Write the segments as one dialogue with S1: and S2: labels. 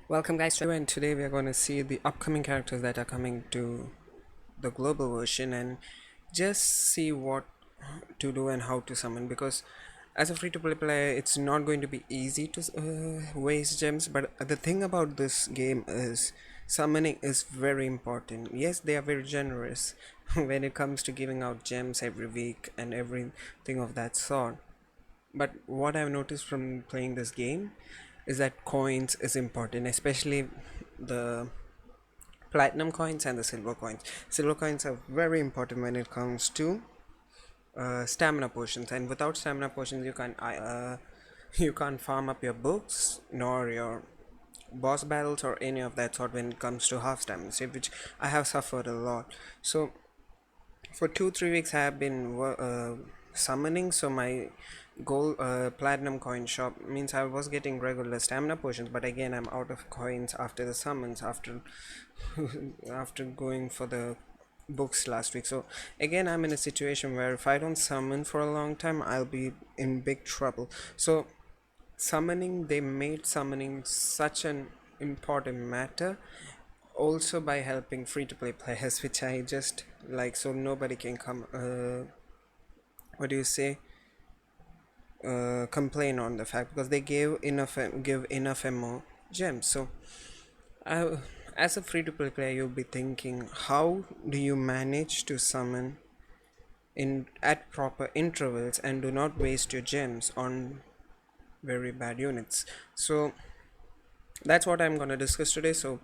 S1: Welcome guys to and today we are going to see the upcoming characters that are coming to the global version and just see what to do and how to summon, because as a free to play player it's not going to be easy to waste gems. But the thing about this game is summoning is very important. Yes, they are very generous when it comes to giving out gems every week and everything of that sort. But what I've noticed from playing this game is that coins is important, especially the platinum coins and the silver coins. Silver coins are very important when it comes to stamina potions, and without stamina potions you can't farm up your books nor your boss battles or any of that sort when it comes to half stamina save, which I have suffered a lot. So for 2-3 weeks I have been summoning, so my gold platinum coin shop means I was getting regular stamina potions, but again I'm out of coins after the summons, after after going for the books last week. So again I'm in a situation where if I don't summon for a long time I'll be in big trouble. So summoning, they made summoning such an important matter, also by helping free to play players, which I just like, so nobody can come what do you say complain on the fact, because they give enough ammo gems. So I, as a free to play player, you'll be thinking, how do you manage to summon in at proper intervals and do not waste your gems on very bad units? So that's what I'm going to discuss today. So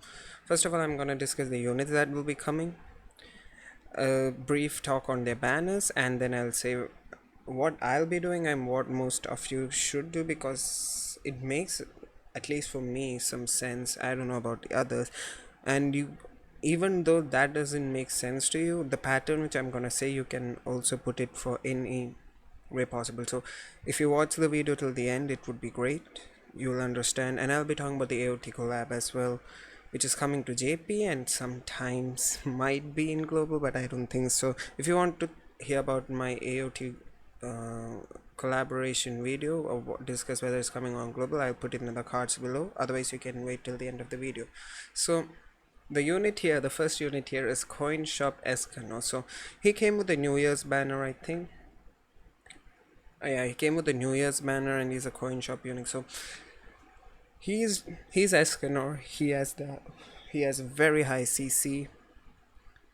S1: first of all, I'm going to discuss the units that will be coming, a brief talk on their banners, and then I'll say what I'll be doing and what most of you should do, because it makes, at least for me, some sense. I don't know about the others. And you, even though that doesn't make sense to you, the pattern which I'm gonna say, you can also put it for any way possible. So if you watch the video till the end, it would be great. You'll understand. And I'll be talking about the AOT collab as well, which is coming to JP and sometimes might be in global, but I don't think so. If you want to hear about my AOT collaboration video or discuss whether it's coming on global, I'll put it in the cards below. Otherwise you can wait till the end of the video. So the unit here, the first unit here, is Coin Shop Escano. So he came with the New Year's banner, I think. Yeah, he came with the New Year's banner and he's a coin shop unit. So he's Escanor. He has very high CC,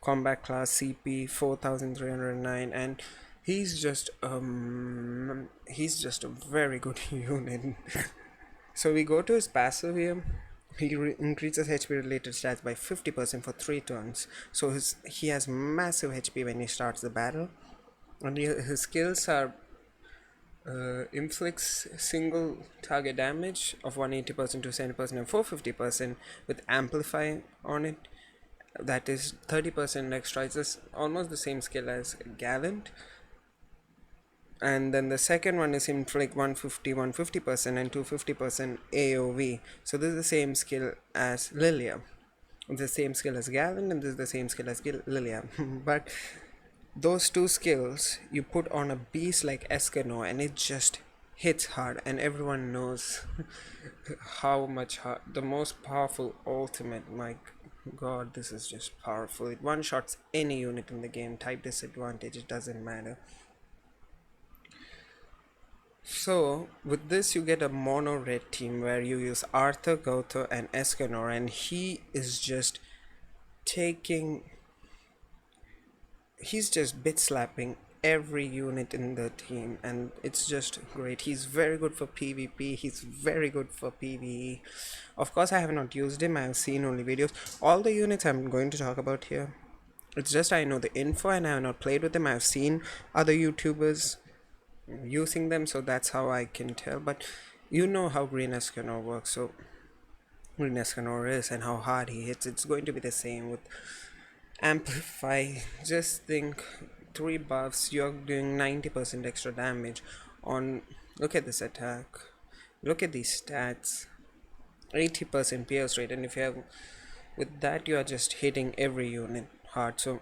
S1: combat class CP 4309, and he's just a very good unit. So we go to his passive here. He increases HP related stats by 50% for 3 turns. So he has massive HP when he starts the battle, and his skills are inflicts single target damage of 180% to 70% and 450% with amplify on it. That is 30% extra. It's just almost the same skill as Gallant. And then the second one is inflict 150% and 250% AoV. So this is the same skill as Lilia. It's the same skill as Gallant, and this is the same skill as Lilia. But those two skills you put on a beast like Escano and it just hits hard, and everyone knows how much hard, the most powerful ultimate. My god, this is just powerful. It one shots any unit in the game, type disadvantage, it doesn't matter. So with this you get a mono red team where you use Arthur, Gotho and Escanor, and he is just taking, he's just bit slapping every unit in the team, and it's just great. He's very good for PvP, he's very good for PvE. Of course I have not used him, I have seen only videos. All the units I'm going to talk about here, it's just I know the info and I have not played with them. I've seen other YouTubers using them, so that's how I can tell. But you know how Green Escanor works, so Green Escanor is, and how hard he hits. It's going to be the same with Amplify. Just think, 3 buffs, you're doing 90% extra damage on, look at this attack, look at these stats, 80% pierce rate, and if you have, with that you are just hitting every unit hard. So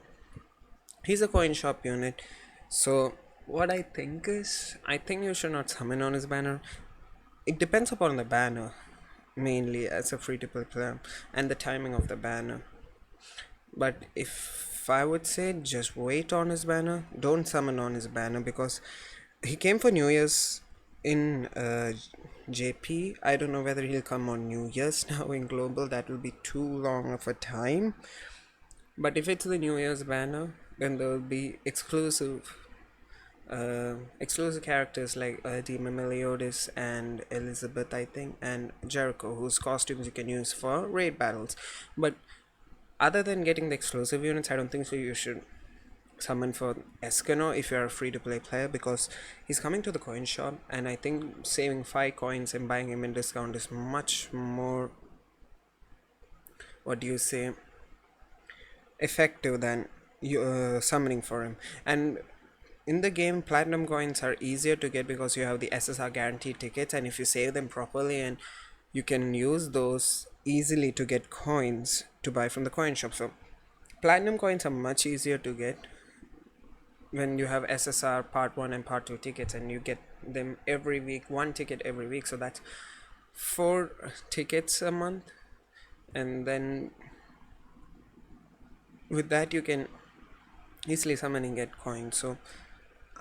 S1: he's a coin shop unit. So what I think is, I think you should not summon on his banner. It depends upon the banner. mainly as a free to play player, and the timing of the banner. But if I would say, just wait on his banner, don't summon on his banner, because he came for New Year's in JP. I don't know whether he'll come on New Year's now in global. That will be too long of a time. But if it's the New Year's banner, then there will be exclusive characters like Demon Meliodas and Elizabeth, I think, and Jericho, whose costumes you can use for raid battles. But other than getting the exclusive units, I don't think so you should summon for Escanor if you're a free to play player, because he's coming to the coin shop, and I think saving 5 coins and buying him in discount is much more, what do you say, effective than you summoning for him. And in the game, platinum coins are easier to get because you have the SSR guaranteed tickets, and if you save them properly, and you can use those easily to get coins to buy from the coin shop. So platinum coins are much easier to get when you have SSR part 1 and part 2 tickets, and you get them every week, one ticket every week, so that's 4 tickets a month. And then with that you can easily summon and get coins. So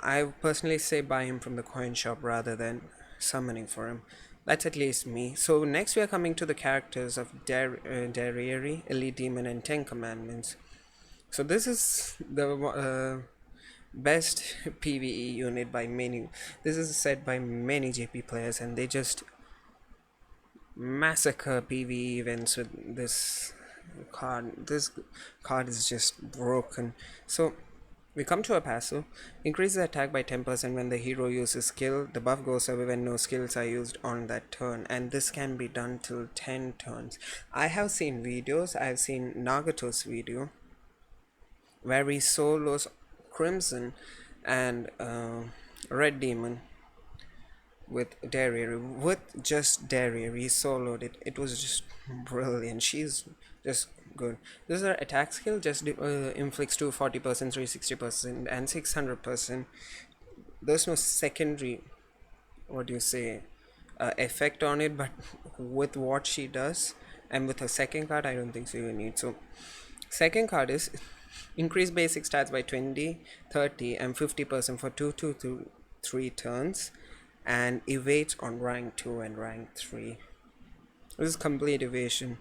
S1: I personally say buy him from the coin shop rather than summoning for him. That's at least me. So next we are coming to the characters of Darieri, Elite Demon, and 10 Commandments. So this is the best PvE unit by many. This is said by many JP players, and they just massacre PvE events with this card. This card is just broken. So we come to a passive. Increases attack by 10% when the hero uses skill. The buff goes away when no skills are used on that turn, and this can be done till 10 turns. I have seen videos. I've seen Nagato's video where he solos Crimson and Red Demon with Darier, with just Darier. He soloed it. It was just brilliant. She's just good. This is her attack skill, just inflicts 240%, 360%, and 600%. There's no secondary, what do you say, effect on it, but with what she does and with her second card, I don't think so you need. So second card is increase basic stats by 20, 30, and 50% for 2 to 3 turns, and evades on rank 2 and rank 3. This is complete evasion,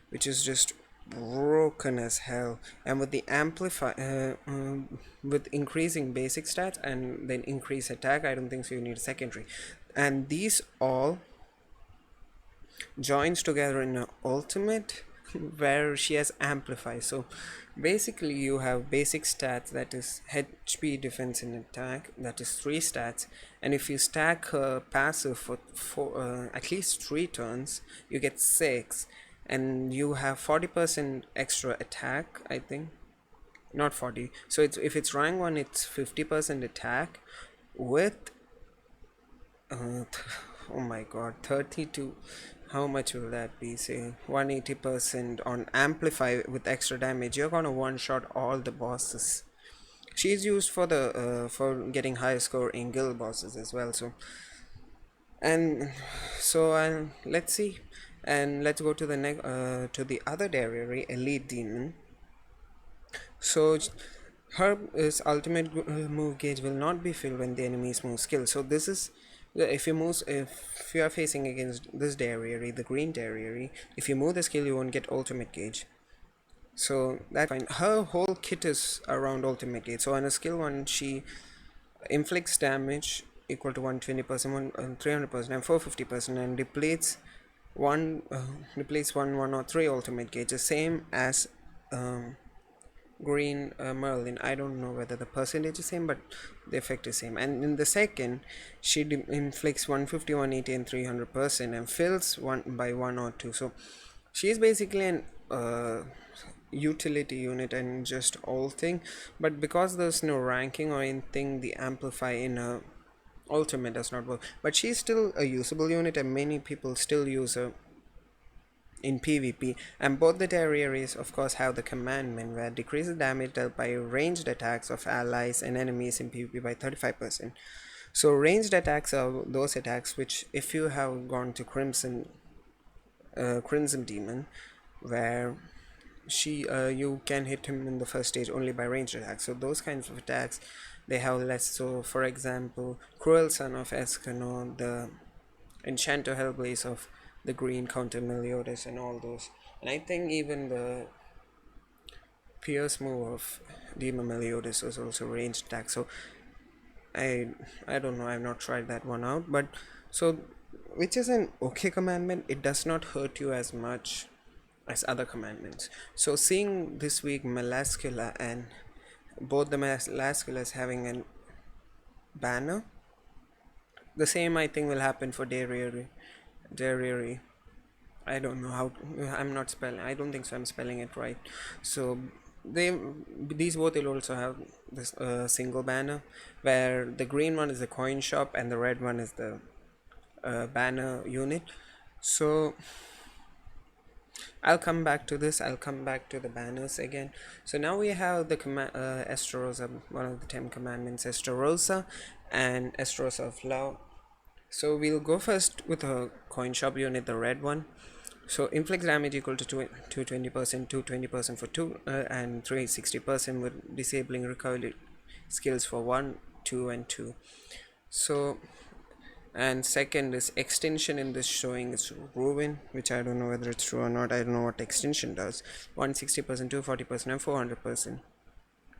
S1: which is just broken as hell. And with the with increasing basic stats and then increase attack, I don't think so you need a secondary. And these all joins together in an ultimate where she has amplify. So basically you have basic stats, that is HP, defense, and attack, that is 3 stats, and if you stack her passive for at least 3 turns, you get 6, and you have 40% extra attack, I think, not 40. So it's, if it's rank 1, it's 50% attack with oh my god, 32, how much will that be, say 180% on amplify with extra damage. You're gonna one shot all the bosses. She's used for the for getting higher score in guild bosses as well. So and so let's see, and let's go to the next to the other Darieri, Elite Demon. So her is ultimate move gauge will not be filled when the enemy's move skill. So this is, if you are facing against this Darieri, the green Darieri, if you move the skill you won't get ultimate gauge. So that's fine. Her whole kit is around ultimate gauge. So on a skill 1 she inflicts damage equal to 120%, 300%, and 450%, and depletes one depletes 1 or 3 ultimate gauge, the same as green Merlin. I don't know whether the percentage is same, but the effect is same. And in the second she inflicts 150, 180, and 300%, and fills 1 by 1 or 2. So she's basically an utility unit and just all thing, but because there's no ranking or anything, the amplify in a ultimate does not work. But she's still a usable unit, and many people still use her in PvP. And both the Terrieries of course have the commandment where decreases damage dealt by ranged attacks of allies and enemies in PvP by 35%. So ranged attacks are those attacks which, if you have gone to Crimson Crimson Demon, where you can hit him in the first stage only by ranged attacks. So those kinds of attacks, they have less. So for example, Cruel Son of Escanor, the Enchanter Hellblaze of the Green Counter Meliodas, and all those. And I think even the Pierce move of Demon Meliodas was also ranged attack. So I I don't know. I've not tried that one out, but so which is an okay commandment. It does not hurt you as much as other commandments. So seeing this week Melascula and both the Melasculas having a banner, the same I think will happen for Deriri. Deriri. I don't know how. I'm not spelling. I don't think so. I'm spelling it right. So they these both will also have this single banner, where the green one is the coin shop and the red one is the banner unit. So I'll come back to this. I'll come back to the banners again. So now we have the Estarossa, one of the 10 commandments, Estarossa and Estarossa of Love. So we'll go first with a coin shop unit, the red one. So inflicts damage equal to 220%, 220% for 2, and 360% with disabling recovery skills for 1, 2, and 2. So, and second is extension in this showing is Ruin, which I don't know whether it's true or not. I don't know what extension does. 160%, 240%, and 400%.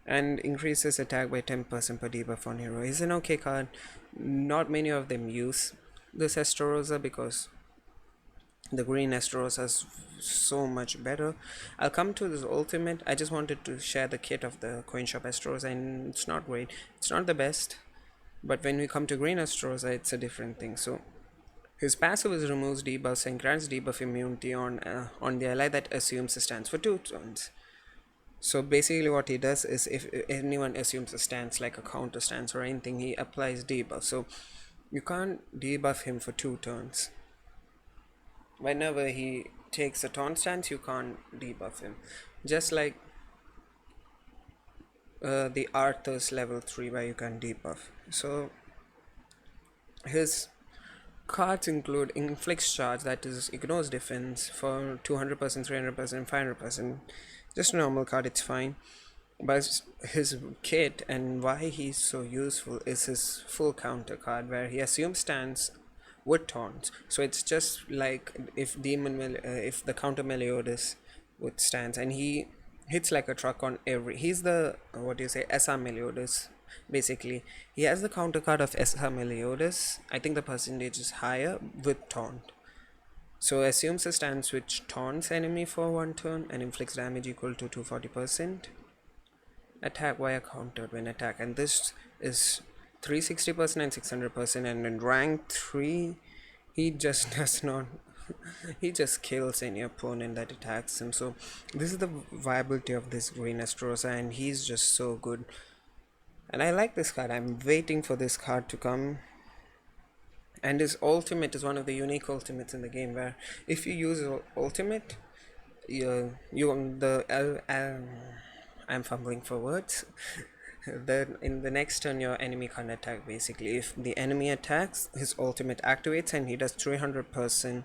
S1: And increases attack by 10% per debuff on hero. Is an okay card. Not many of them use this Estarossa because the green Estarossa is so much better. I'll come to this ultimate. I just wanted to share the kit of the coin shop Estarossa, and it's not great. It's not the best, but when we come to green Estarossa, it's a different thing. So his passive is removes debuffs and grants debuff immunity on the ally that assumes a stance for 2 turns. So basically what he does is if anyone assumes a stance like a counter stance or anything, he applies debuff. So you can't debuff him for 2 turns. Whenever he takes a taunt stance, you can't debuff him. Just like the Arthur's level 3 where you can debuff. So his cards include inflicts charge, that is ignores defense for 200%, 300%, 500%. Just a normal card, it's fine. But his kit and why he's so useful is his full counter card where he assumes stance with taunts. So it's just like if if the counter Meliodas with stance, and he hits like a truck on every. He's the what do you say, SR Meliodas. Basically, he has the counter card of SR Meliodas. I think the percentage is higher with taunt. So assumes a stance which taunts enemy for 1 turn and inflicts damage equal to 240%. Attack via countered when attack, and this is 360% and 600%. And in rank 3 he just does not he just kills any opponent that attacks him. So this is the viability of this green Estarossa, and he's just so good. And I like this card. I'm waiting for this card to come. And his ultimate is one of the unique ultimates in the game where if you use ultimate, I'm fumbling for words. Then in the next turn your enemy can't attack. Basically, if the enemy attacks, his ultimate activates and he does 300%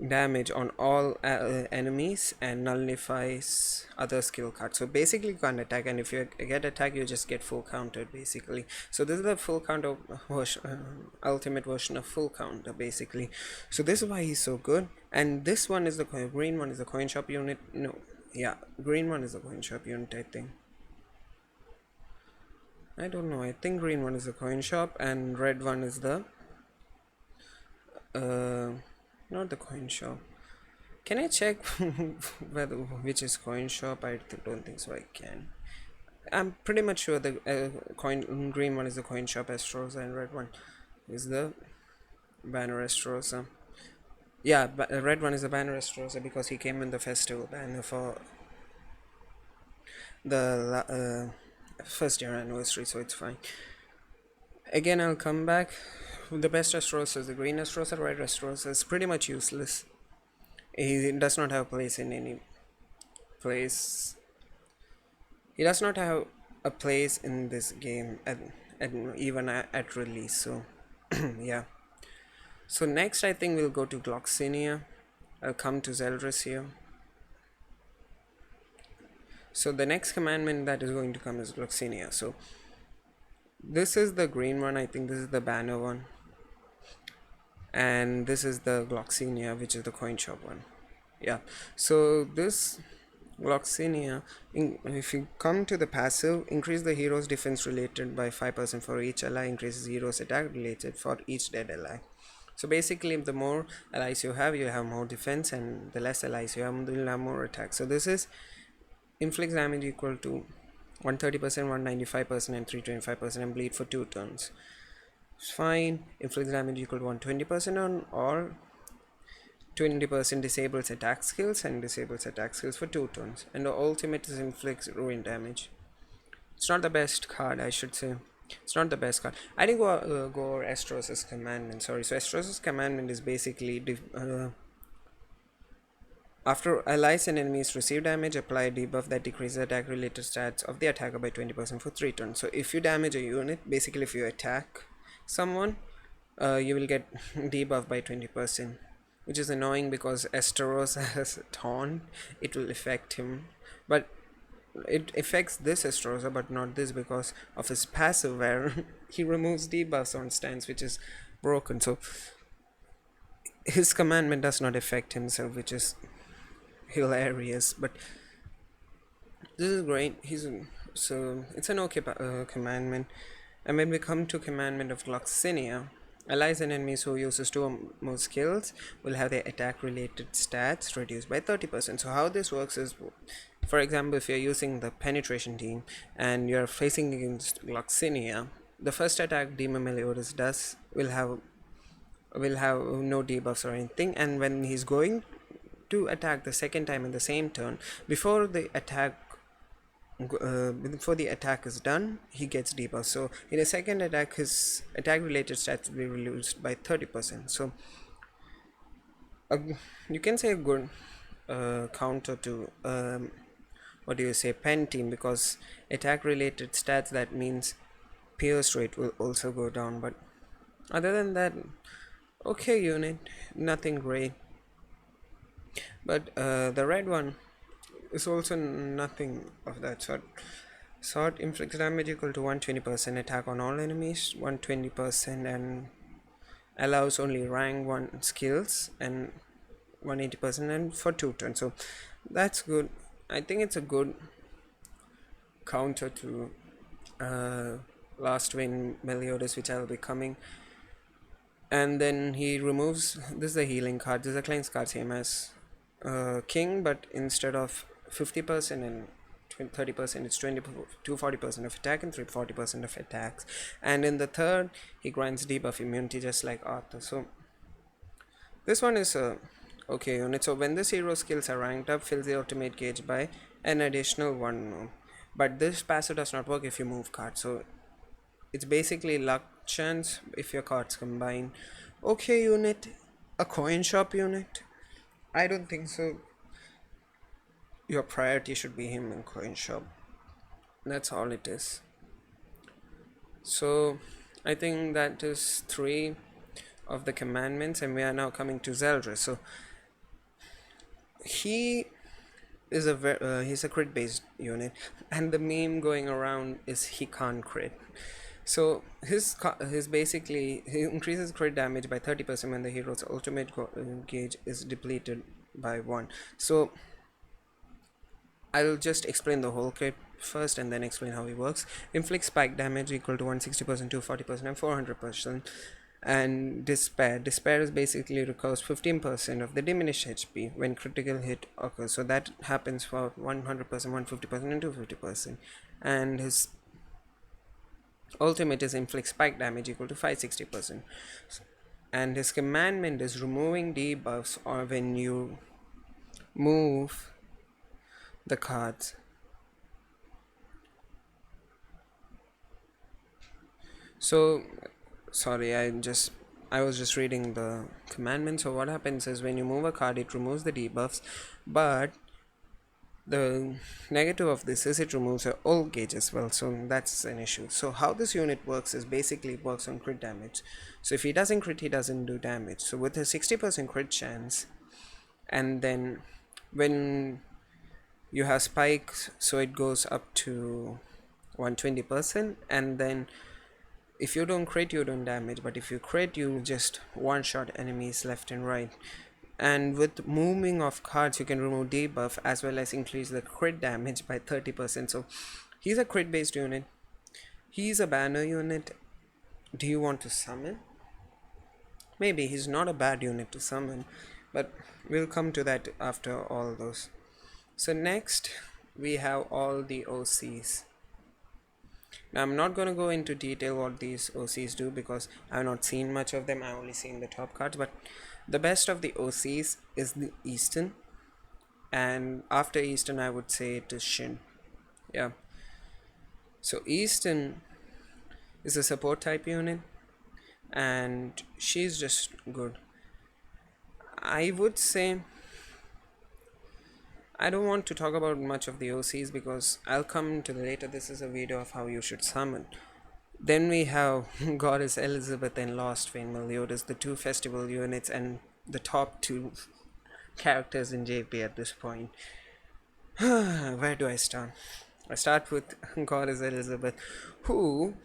S1: damage on all enemies and nullifies other skill cards. So basically you can't attack, and if you get attack you just get full countered basically. So this is the full counter version, ultimate version of full counter basically. So this is why he's so good. And this one is the green one is the coin shop unit. No, yeah, green one is the coin shop unit. I don't know, I think green one is the coin shop and red one is the not the coin shop. Can I check whether which is coin shop? I don't think so. I can. I'm pretty much sure the green one is the coin shop Estarossa and red one is the banner Estarossa. Yeah, but the red one is the banner Estarossa because he came in the festival banner for the first year anniversary, so it's fine. Again, I'll come back. The best Estarossa is the green Estarossa. Red Estarossa is pretty much useless. He does not have a place in any place. He does not have a place in this game at even at release. So yeah. So next I think we'll go to Gloxinia. I'll come to Zeldris here. So the next commandment that is going to come is Gloxinia. So this is the green one, I think this is the banner one. And this is the Gloxinia, which is the coin shop one. Yeah. So this Gloxinia, if you come to the passive, increase the hero's defense related by 5% for each ally, increases hero's attack related for each dead ally. So basically, the more allies you have more defense, and the less allies you have, you'll have more attack. So this is inflicts damage equal to 130%, 195%, and 325%, and bleed for 2 turns. It's fine. Inflicts damage equal to 120% on all. 20% disables attack skills and disables attack skills for 2 turns. And the ultimate is inflicts ruin damage. It's not the best card, I should say. It's not the best card. I didn't go over Estros' commandment. Sorry. So Estros' commandment is basically after allies and enemies receive damage, apply a debuff that decreases attack related stats of the attacker by 20% for 3 turns. So if you damage a unit, basically if you attack someone, you will get debuff by 20%, which is annoying because Esteros has taunt. It will affect him, but it affects this Esterosa but not this because of his passive where he removes debuffs on stands, which is broken. So his commandment does not affect himself, which is hilarious. But this is great. So it's an okay commandment. And when we come to commandment of Gloxinia, allies and enemies who uses 2 or more skills will have their attack related stats reduced by 30%. So how this works is, for example, if you're using the penetration team and you're facing against Gloxinia, the first attack Demon Meliodas does will have no debuffs or anything, and when he's going to attack the second time in the same turn, before the attack is done, he gets debuffs. So in a second attack, his attack related stats will be reduced by 30%. So uh, you can say a good counter to what do you say, pen team, because attack related stats, that means pierce rate will also go down. But other than that, okay unit, nothing great. But the red one is also nothing of that sort. Sword inflicts damage equal to 120% attack on all enemies, 120%, and allows only rank 1 skills, and 180% and for 2 turns. So that's good. I think it's a good counter to Last Win Meliodas, which I'll be coming. And then he removes, this is a healing card, this is a cleanse card, same as King, but instead of 50% and 30%, it's 20 to 40% of attack and 40% of attacks. And in the third, he grants debuff immunity just like Arthur. So this one is a okay unit. So when this hero skills are ranked up, fills the ultimate gauge by an additional 1 move. But this passive does not work if you move cards. So it's basically luck chance if your cards combine. Okay unit, a coin shop unit. I don't think so. Your priority should be him in coin shop. That's all it is. So I think that is 3 of the commandments, and we are now coming to Zeldris. So he is he's a crit based unit, and the meme going around is he can't crit. So his basically, he increases crit damage by 30% when the hero's ultimate gauge is depleted by 1. So I'll just explain the whole kit first and then explain how he works. Inflicts spike damage equal to 160%, 240%, and 400%. And despair is basically recovers 15% of the diminished HP when critical hit occurs. So that happens for 100%, 150%, and 250%. And his ultimate is inflict spike damage equal to 560%. And his commandment is removing debuffs or when you move the cards. So sorry, I was just reading the commandment. So what happens is when you move a card, it removes the debuffs, but The negative of this is it removes a old gauge as well, so that's an issue. So how this unit works is basically it works on crit damage. So if he doesn't crit, he doesn't do damage. So with a 60% crit chance, and then when you have spikes, so it goes up to 120%, and then if you don't crit, you don't damage, but if you crit, you just one shot enemies left and right. And with moving of cards, you can remove debuff as well as increase the crit damage by 30%. So he's a crit based unit, he's a banner unit. Do you want to summon? Maybe he's not a bad unit to summon, but we'll come to that after all those. So next we have all the OCs. Now I'm not going to go into detail what these OCs do because I've not seen much of them. I've only seen the top cards, but the best of the OCs is the Eastern, and after Eastern I would say it is Shin. Yeah. So Eastern is a support type unit, and she's just good. I would say I don't want to talk about much of the OCs because I'll come to the later. This is a video of how you should summon. Then we have Goddess Elizabeth and Lost Vein Meliodas, the two festival units and the top two characters in JP at this point. Where do I start? I start with Goddess Elizabeth, who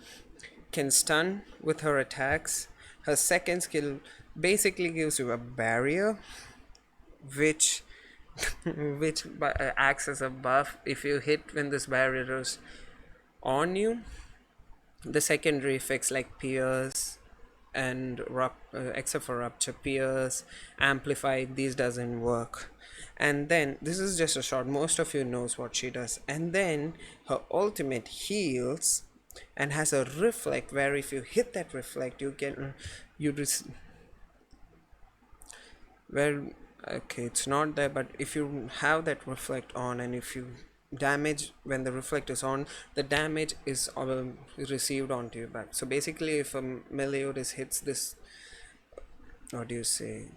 S1: can stun with her attacks. Her second skill basically gives you a barrier, which acts as a buff. If you hit when this barrier is on you, the secondary effects like Pierce and except for Rupture, Pierce, Amplify, these doesn't work. And then this is just a short, most of you knows what she does. And then her ultimate heals and has a reflect where if you hit that reflect you can you well, okay, it's not there, but if you have that reflect on and if you damage when the reflect is on, the damage is received onto your back. So basically if a Meliodas hits this, what do you say,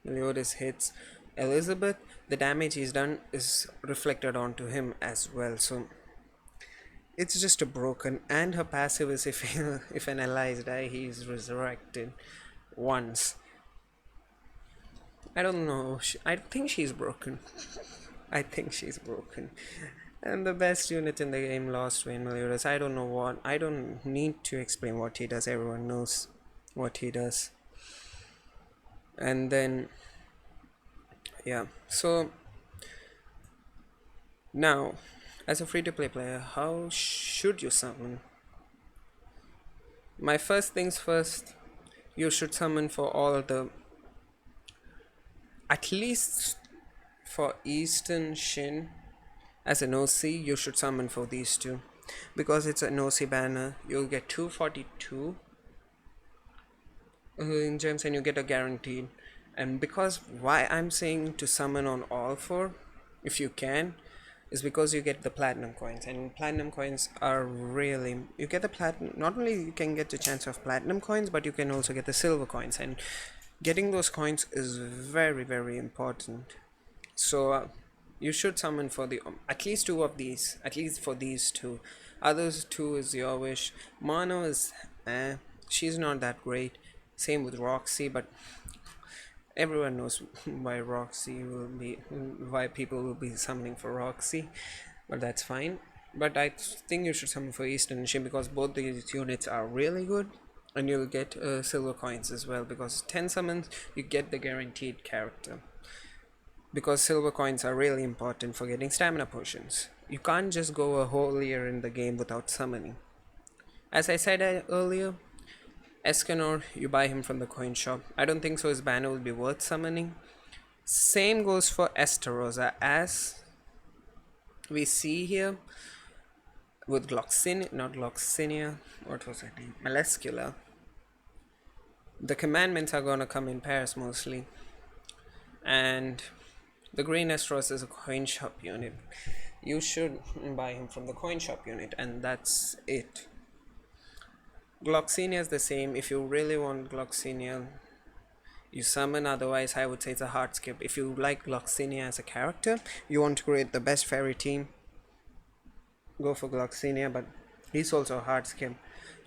S1: Meliodas hits Elizabeth, the damage he's done is reflected onto him as well. So it's just a broken, and her passive is if if an ally die, he's resurrected once. I don't know. I think she's broken. I think she's broken. And the best unit in the game, Lost Vein Meliodas. I don't know what. I don't need to explain what he does. Everyone knows what he does. And then, yeah. So now, as a free-to-play player, how should you summon? My first things first. You should summon for all the, at least for Eastern Shin. As an OC, you should summon for these two because it's an OC banner. You'll get 242 in gems and you get a guaranteed. And because why I'm saying to summon on all four, if you can, is because you get the platinum coins, and platinum coins are really, you get the platinum, not only you can get the chance of platinum coins, but you can also get the silver coins, and getting those coins is very very important. So you should summon for the at least two of these, at least for these two. Others two is your wish. Mono is she's not that great. Same with Roxy, but everyone knows why Roxy will be, why people will be summoning for Roxy, but that's fine. But I think you should summon for Eastern Shin because both these units are really good, and you'll get silver coins as well because 10 summons you get the guaranteed character. Because silver coins are really important for getting stamina potions. You can't just go a whole year in the game without summoning. As I said earlier, Escanor, you buy him from the coin shop. I don't think so his banner will be worth summoning. Same goes for Estarossa, as we see here with Gloxinia, what was her name? Malescula. The commandments are gonna come in pairs mostly. And the green Estarossa is a coin shop unit. You should buy him from the coin shop unit, and that's it. Gloxinia is the same. If you really want Gloxinia, You summon, otherwise I would say it's a hard skip. If you like Gloxinia as a character, you want to create the best fairy team, go for Gloxinia, but he's also a hard skip.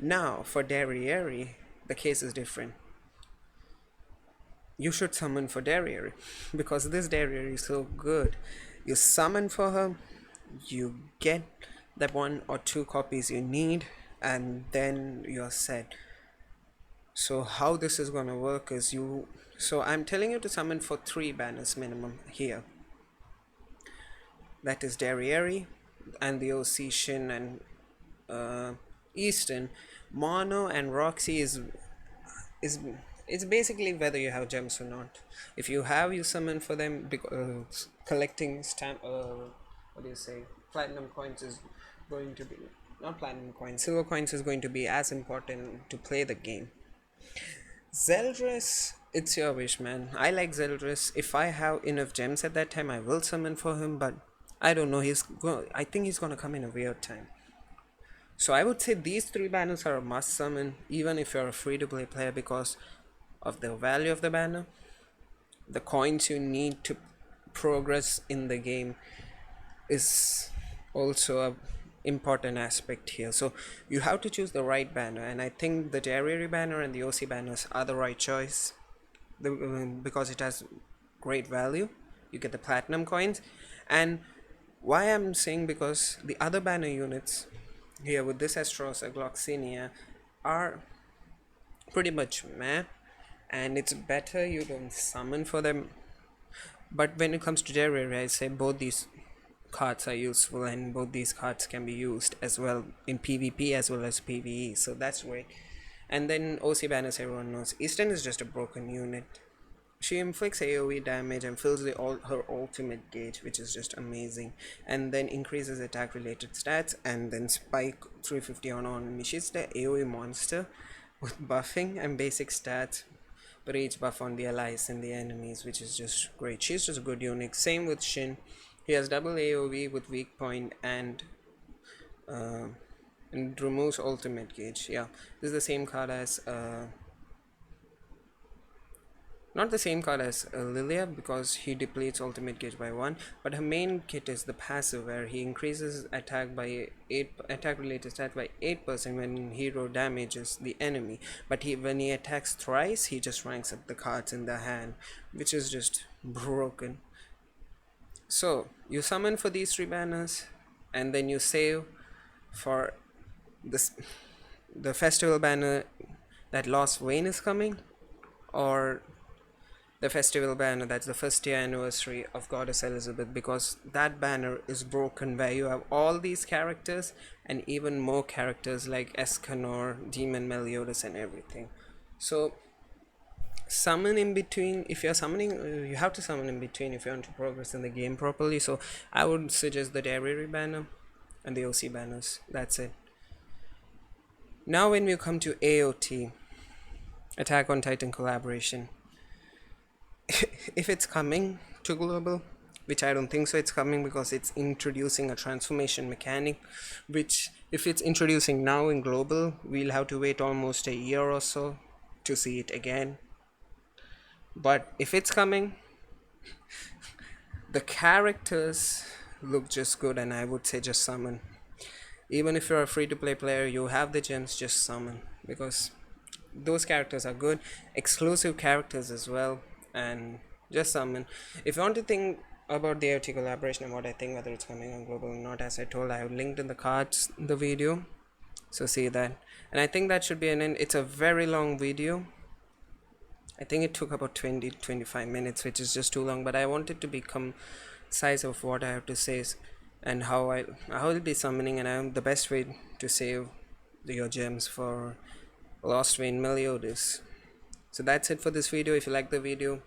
S1: Now, for Darriere, the case is different. You should summon for Darriere because this Darriere is so good. You summon for her, you get that one or two copies you need, and then you're set. So how this is gonna work is so I'm telling you to summon for 3 banners minimum here. That is Darriere and the OC Shin and Easton. Mono and Roxy is it's basically whether you have gems or not. If you have, you summon for them because collecting stamp what do you say, platinum coins is going to be, not platinum coins, silver coins is going to be as important to play the game. Zeldris, it's your wish, man. I like Zeldris. If I have enough gems at that time, I will summon for him, but I don't know. I think he's gonna come in a weird time. So I would say these 3 banners are a must summon, even if you're a free-to-play player, because of the value of the banner, the coins you need to progress in the game is also a important aspect here. So you have to choose the right banner, and I think the Darriere banner and the OC banners are the right choice because it has great value. You get the platinum coins, and why I'm saying, because the other banner units here with this Astrosa Gloxinia are pretty much meh, and it's better you don't summon for them. But when it comes to Darriere, I say both these cards are useful, and both these cards can be used as well in PvP as well as PvE, so that's great. And then OC banners, everyone knows. Eastern is just a broken unit. She inflicts AoE damage and fills her ultimate gauge, which is just amazing, and then increases attack related stats, and then spike 350 on enemy. She's the AoE monster with buffing and basic stats, but each buff on the allies and the enemies, which is just great. She's just a good unit. Same with Shin. He has double AoE with weak point and removes ultimate gauge. Yeah, this is the same card as not the same card as Lilia, because he depletes ultimate gauge by 1, but her main kit is the passive, where he increases attack by 8 attack related stat by 8% when hero damages the enemy, but when he attacks thrice, he just ranks up the cards in the hand, which is just broken. So you summon for these 3 banners, and then you save for this the festival banner that Lost Vein is coming, or the festival banner that's the 1st year anniversary of Goddess Elizabeth, because that banner is broken, where you have all these characters and even more characters like Escanor, Demon Meliodas and everything. So summon in between. If you're summoning, you have to summon in between if you want to progress in the game properly. So I would suggest the Darriere banner and the OC banners. That's it. Now when we come to AOT, Attack on Titan collaboration, if it's coming to global, which I don't think so it's coming, because it's introducing a transformation mechanic, which if it's introducing now in global, we'll have to wait almost a year or so to see it again. But if it's coming, the characters look just good, and I would say just summon. Even if you're a free to play player, you have the gems, just summon, because those characters are good, exclusive characters as well, and just summon. If you want to think about the AOT collaboration and what I think, whether it's coming on global or not, as I told, I have linked in the cards the video, so see that. And I think that should be an end. It's a very long video. I think it took about 20-25 minutes, which is just too long, but I wanted to become size of what I have to say and how I will be summoning, and the best way to save your gems for Lost Vein Meliodas. So that's it for this video. If you like the video,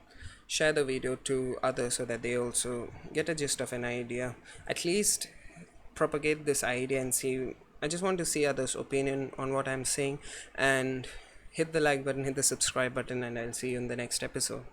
S1: share the video to others so that they also get a gist of an idea. At least propagate this idea and see. I just want to see others' opinion on what I'm saying, and hit the like button, hit the subscribe button, and I'll see you in the next episode.